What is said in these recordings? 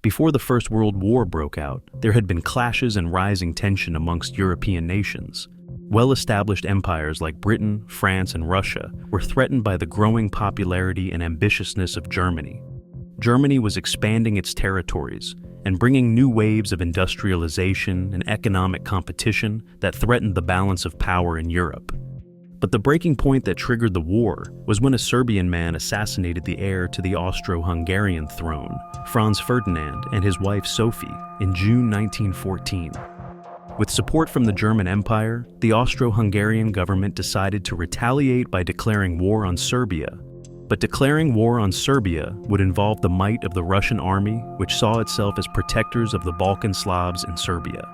Before the First World War broke out, there had been clashes and rising tension amongst European nations. Well-established empires like Britain, France, and Russia were threatened by the growing popularity and ambitiousness of Germany. Germany was expanding its territories and bringing new waves of industrialization and economic competition that threatened the balance of power in Europe. But the breaking point that triggered the war was when a Serbian man assassinated the heir to the Austro-Hungarian throne, Franz Ferdinand, and his wife Sophie, in June 1914. With support from the German Empire, the Austro-Hungarian government decided to retaliate by declaring war on Serbia. But declaring war on Serbia would involve the might of the Russian army, which saw itself as protectors of the Balkan Slavs in Serbia.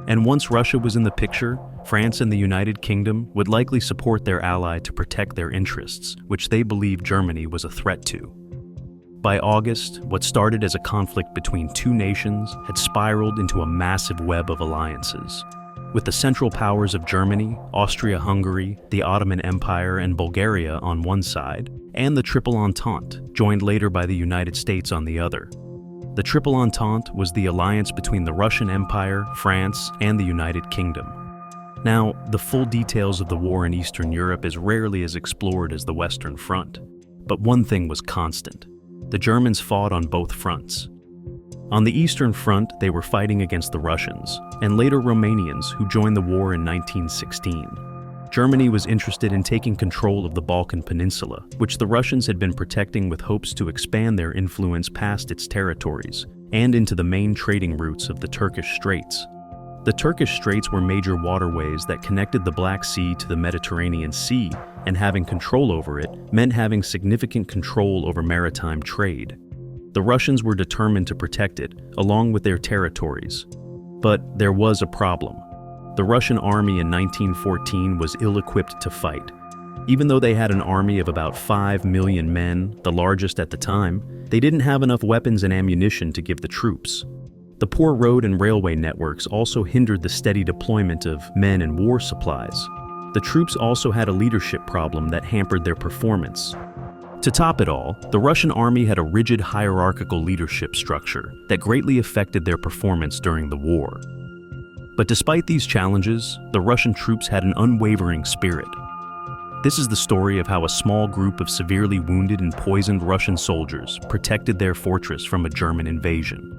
And once Russia was in the picture, France and the United Kingdom would likely support their ally to protect their interests, which they believed Germany was a threat to. By August, what started as a conflict between two nations had spiraled into a massive web of alliances. With the Central Powers of Germany, Austria-Hungary, the Ottoman Empire, and Bulgaria on one side, and the Triple Entente, joined later by the United States on the other. The Triple Entente was the alliance between the Russian Empire, France, and the United Kingdom. Now, the full details of the war in Eastern Europe is rarely as explored as the Western Front. But one thing was constant. The Germans fought on both fronts. On the Eastern Front, they were fighting against the Russians, and later Romanians who joined the war in 1916. Germany was interested in taking control of the Balkan Peninsula, which the Russians had been protecting with hopes to expand their influence past its territories and into the main trading routes of the Turkish Straits. The Turkish Straits were major waterways that connected the Black Sea to the Mediterranean Sea, and having control over it meant having significant control over maritime trade. The Russians were determined to protect it, along with their territories. But there was a problem. The Russian army in 1914 was ill-equipped to fight. Even though they had an army of about 5 million men, the largest at the time, they didn't have enough weapons and ammunition to give the troops. The poor road and railway networks also hindered the steady deployment of men and war supplies. The troops also had a leadership problem that hampered their performance. To top it all, the Russian army had a rigid hierarchical leadership structure that greatly affected their performance during the war. But despite these challenges, the Russian troops had an unwavering spirit. This is the story of how a small group of severely wounded and poisoned Russian soldiers protected their fortress from a German invasion.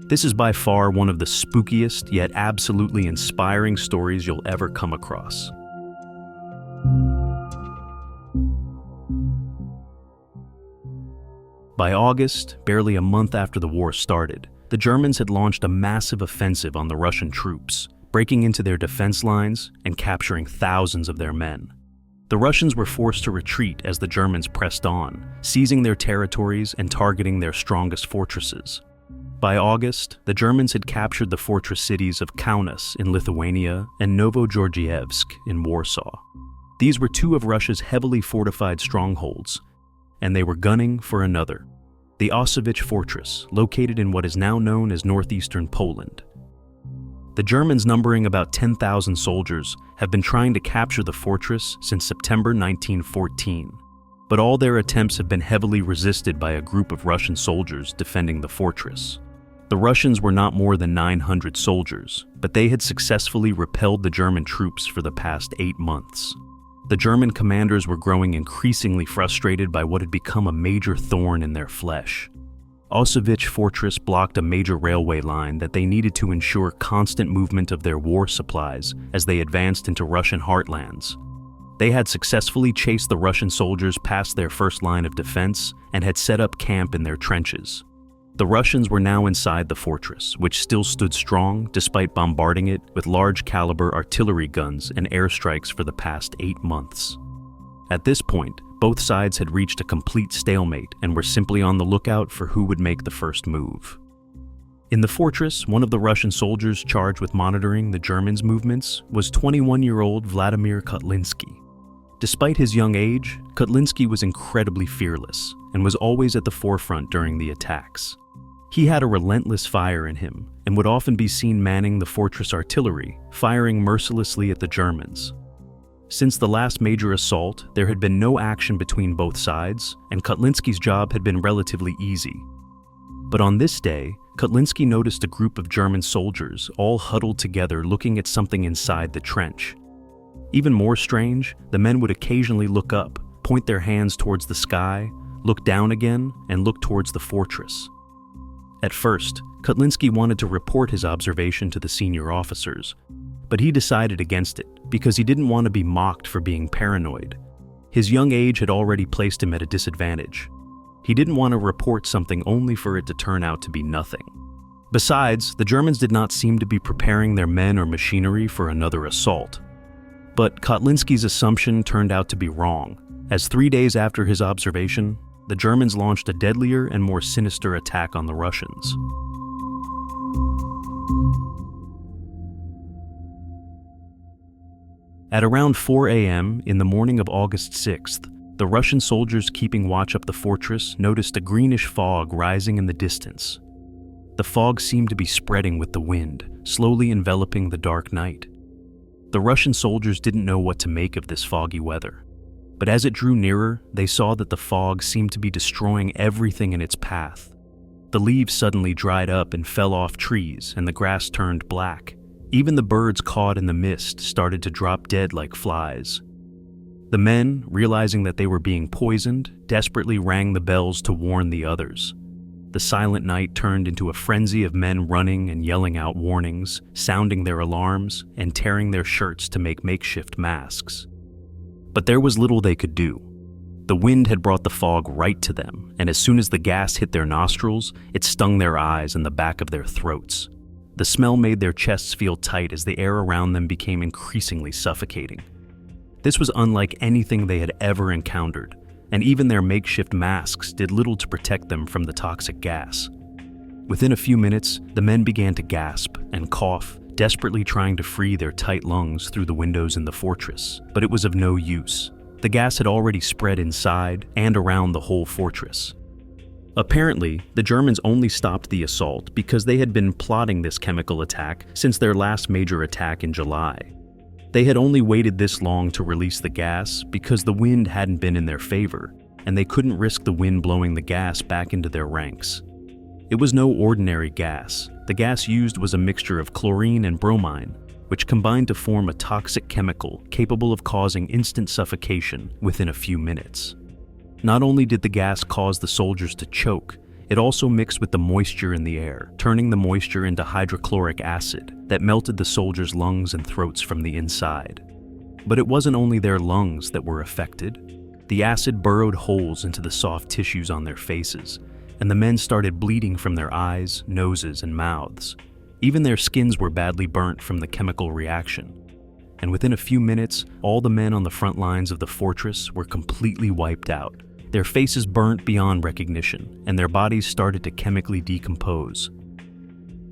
This is by far one of the spookiest yet absolutely inspiring stories you'll ever come across. By August, barely a month after the war started, the Germans had launched a massive offensive on the Russian troops, breaking into their defense lines and capturing thousands of their men. The Russians were forced to retreat as the Germans pressed on, seizing their territories and targeting their strongest fortresses. By August, the Germans had captured the fortress cities of Kaunas in Lithuania and Novogeorgievsk in Warsaw. These were two of Russia's heavily fortified strongholds, and they were gunning for another, the Osowiec Fortress, located in what is now known as northeastern Poland. The Germans, numbering about 10,000 soldiers, have been trying to capture the fortress since September 1914. But all their attempts have been heavily resisted by a group of Russian soldiers defending the fortress. The Russians were not more than 900 soldiers, but they had successfully repelled the German troops for the past 8 months. The German commanders were growing increasingly frustrated by what had become a major thorn in their flesh. Osowiec Fortress blocked a major railway line that they needed to ensure constant movement of their war supplies as they advanced into Russian heartlands. They had successfully chased the Russian soldiers past their first line of defense and had set up camp in their trenches. The Russians were now inside the fortress, which still stood strong despite bombarding it with large-caliber artillery guns and airstrikes for the past 8 months. At this point, both sides had reached a complete stalemate and were simply on the lookout for who would make the first move. In the fortress, one of the Russian soldiers charged with monitoring the Germans' movements was 21-year-old Vladimir Kotlinski. Despite his young age, Kotlinski was incredibly fearless and was always at the forefront during the attacks. He had a relentless fire in him and would often be seen manning the fortress artillery, firing mercilessly at the Germans. Since the last major assault, there had been no action between both sides, and Kotlinski's job had been relatively easy. But on this day, Kotlinski noticed a group of German soldiers all huddled together looking at something inside the trench. Even more strange, the men would occasionally look up, point their hands towards the sky, look down again, and look towards the fortress. At first, Kotlinski wanted to report his observation to the senior officers, but he decided against it because he didn't want to be mocked for being paranoid. His young age had already placed him at a disadvantage. He didn't want to report something only for it to turn out to be nothing. Besides, the Germans did not seem to be preparing their men or machinery for another assault. But Kotlinski's assumption turned out to be wrong, as 3 days after his observation, the Germans launched a deadlier and more sinister attack on the Russians. At around 4 a.m. in the morning of August 6th, the Russian soldiers keeping watch up the fortress noticed a greenish fog rising in the distance. The fog seemed to be spreading with the wind, slowly enveloping the dark night. The Russian soldiers didn't know what to make of this foggy weather, but as it drew nearer, they saw that the fog seemed to be destroying everything in its path. The leaves suddenly dried up and fell off trees, and the grass turned black. Even the birds caught in the mist started to drop dead like flies. The men, realizing that they were being poisoned, desperately rang the bells to warn the others. The silent night turned into a frenzy of men running and yelling out warnings, sounding their alarms, and tearing their shirts to make makeshift masks. But there was little they could do. The wind had brought the fog right to them, and as soon as the gas hit their nostrils, it stung their eyes and the back of their throats. The smell made their chests feel tight as the air around them became increasingly suffocating. This was unlike anything they had ever encountered, and even their makeshift masks did little to protect them from the toxic gas. Within a few minutes, the men began to gasp and cough, desperately trying to free their tight lungs through the windows in the fortress, but it was of no use. The gas had already spread inside and around the whole fortress. Apparently, the Germans only stopped the assault because they had been plotting this chemical attack since their last major attack in July. They had only waited this long to release the gas because the wind hadn't been in their favor, and they couldn't risk the wind blowing the gas back into their ranks. It was no ordinary gas. The gas used was a mixture of chlorine and bromine, which combined to form a toxic chemical capable of causing instant suffocation within a few minutes. Not only did the gas cause the soldiers to choke, it also mixed with the moisture in the air, turning the moisture into hydrochloric acid that melted the soldiers' lungs and throats from the inside. But it wasn't only their lungs that were affected. The acid burrowed holes into the soft tissues on their faces, and the men started bleeding from their eyes, noses, and mouths. Even their skins were badly burnt from the chemical reaction. And within a few minutes, all the men on the front lines of the fortress were completely wiped out. Their faces burnt beyond recognition, and their bodies started to chemically decompose.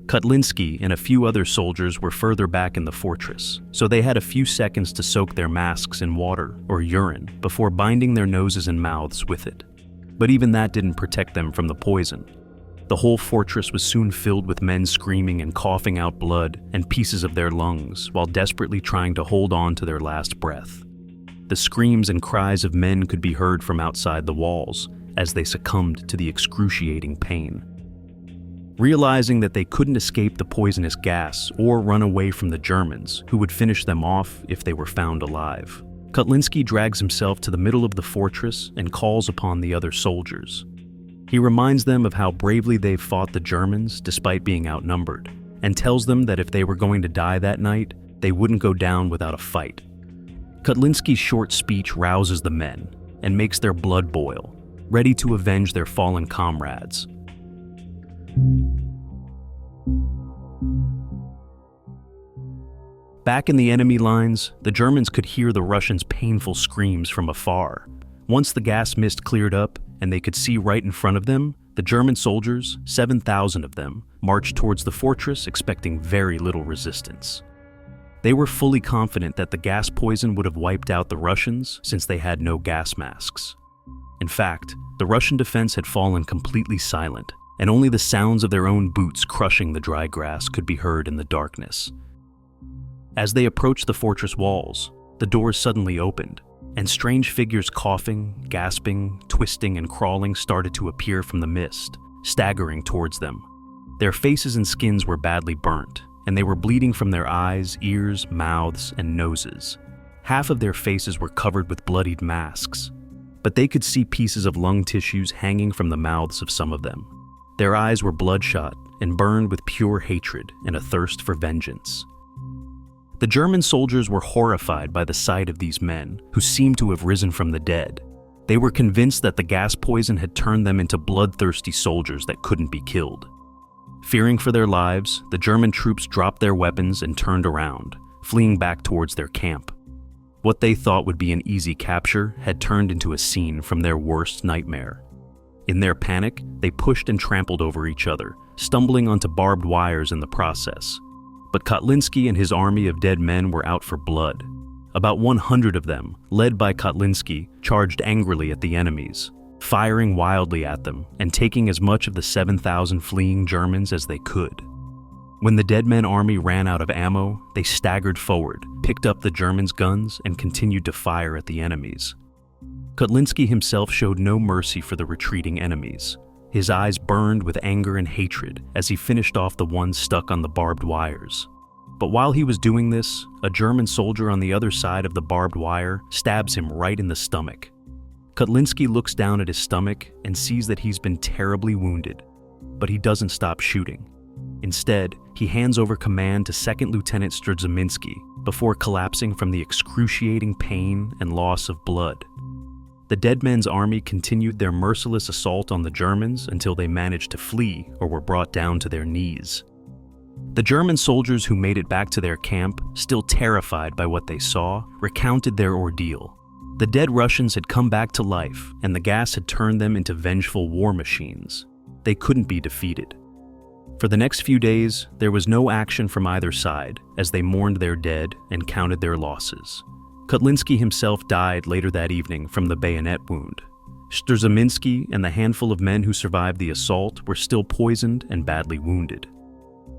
Kotlinski and a few other soldiers were further back in the fortress, so they had a few seconds to soak their masks in water or urine before binding their noses and mouths with it. But even that didn't protect them from the poison. The whole fortress was soon filled with men screaming and coughing out blood and pieces of their lungs while desperately trying to hold on to their last breath. The screams and cries of men could be heard from outside the walls as they succumbed to the excruciating pain. Realizing that they couldn't escape the poisonous gas or run away from the Germans, who would finish them off if they were found alive, Kotlinski drags himself to the middle of the fortress and calls upon the other soldiers. He reminds them of how bravely they've fought the Germans despite being outnumbered, and tells them that if they were going to die that night, they wouldn't go down without a fight. Kotlinski's short speech rouses the men and makes their blood boil, ready to avenge their fallen comrades. Back in the enemy lines, the Germans could hear the Russians' painful screams from afar. Once the gas mist cleared up and they could see right in front of them, the German soldiers, 7,000 of them, marched towards the fortress expecting very little resistance. They were fully confident that the gas poison would have wiped out the Russians since they had no gas masks. In fact, the Russian defense had fallen completely silent, and only the sounds of their own boots crushing the dry grass could be heard in the darkness. As they approached the fortress walls, the doors suddenly opened, and strange figures coughing, gasping, twisting, and crawling started to appear from the mist, staggering towards them. Their faces and skins were badly burnt, and they were bleeding from their eyes, ears, mouths, and noses. Half of their faces were covered with bloodied masks, but they could see pieces of lung tissues hanging from the mouths of some of them. Their eyes were bloodshot and burned with pure hatred and a thirst for vengeance. The German soldiers were horrified by the sight of these men, who seemed to have risen from the dead. They were convinced that the gas poison had turned them into bloodthirsty soldiers that couldn't be killed. Fearing for their lives, the German troops dropped their weapons and turned around, fleeing back towards their camp. What they thought would be an easy capture had turned into a scene from their worst nightmare. In their panic, they pushed and trampled over each other, stumbling onto barbed wires in the process. But Kotlinski and his army of dead men were out for blood. About 100 of them, led by Kotlinski, charged angrily at the enemies, firing wildly at them and taking as much of the 7,000 fleeing Germans as they could. When the dead men army ran out of ammo, they staggered forward, picked up the Germans' guns, and continued to fire at the enemies. Kotlinski himself showed no mercy for the retreating enemies. His eyes burned with anger and hatred as he finished off the ones stuck on the barbed wires. But while he was doing this, a German soldier on the other side of the barbed wire stabs him right in the stomach. Kotlinski looks down at his stomach and sees that he's been terribly wounded, but he doesn't stop shooting. Instead, he hands over command to 2nd Lieutenant Sturzaminski before collapsing from the excruciating pain and loss of blood. The dead men's army continued their merciless assault on the Germans until they managed to flee or were brought down to their knees. The German soldiers who made it back to their camp, still terrified by what they saw, recounted their ordeal. The dead Russians had come back to life, and the gas had turned them into vengeful war machines. They couldn't be defeated. For the next few days, there was no action from either side as they mourned their dead and counted their losses. Kotlinski himself died later that evening from the bayonet wound. Sturzaminski and the handful of men who survived the assault were still poisoned and badly wounded.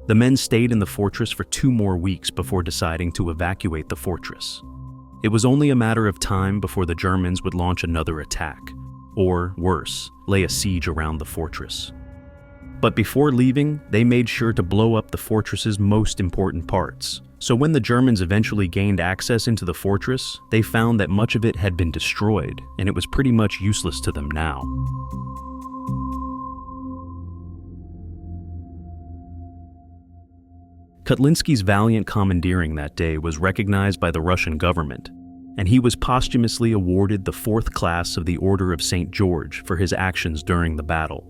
The men stayed in the fortress for 2 more weeks before deciding to evacuate the fortress. It was only a matter of time before the Germans would launch another attack, or worse, lay a siege around the fortress. But before leaving, they made sure to blow up the fortress's most important parts. So when the Germans eventually gained access into the fortress, they found that much of it had been destroyed, and it was pretty much useless to them now. Kotlinski's valiant commandeering that day was recognized by the Russian government, and he was posthumously awarded the 4th class of the Order of St. George for his actions during the battle.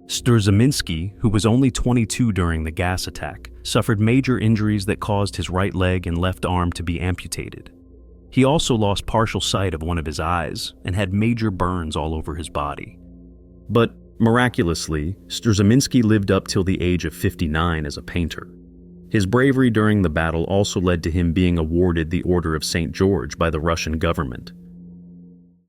Sturzaminski, who was only 22 during the gas attack, suffered major injuries that caused his right leg and left arm to be amputated. He also lost partial sight of one of his eyes and had major burns all over his body. But miraculously, Sturzaminski lived up till the age of 59 as a painter. His bravery during the battle also led to him being awarded the Order of St. George by the Russian government,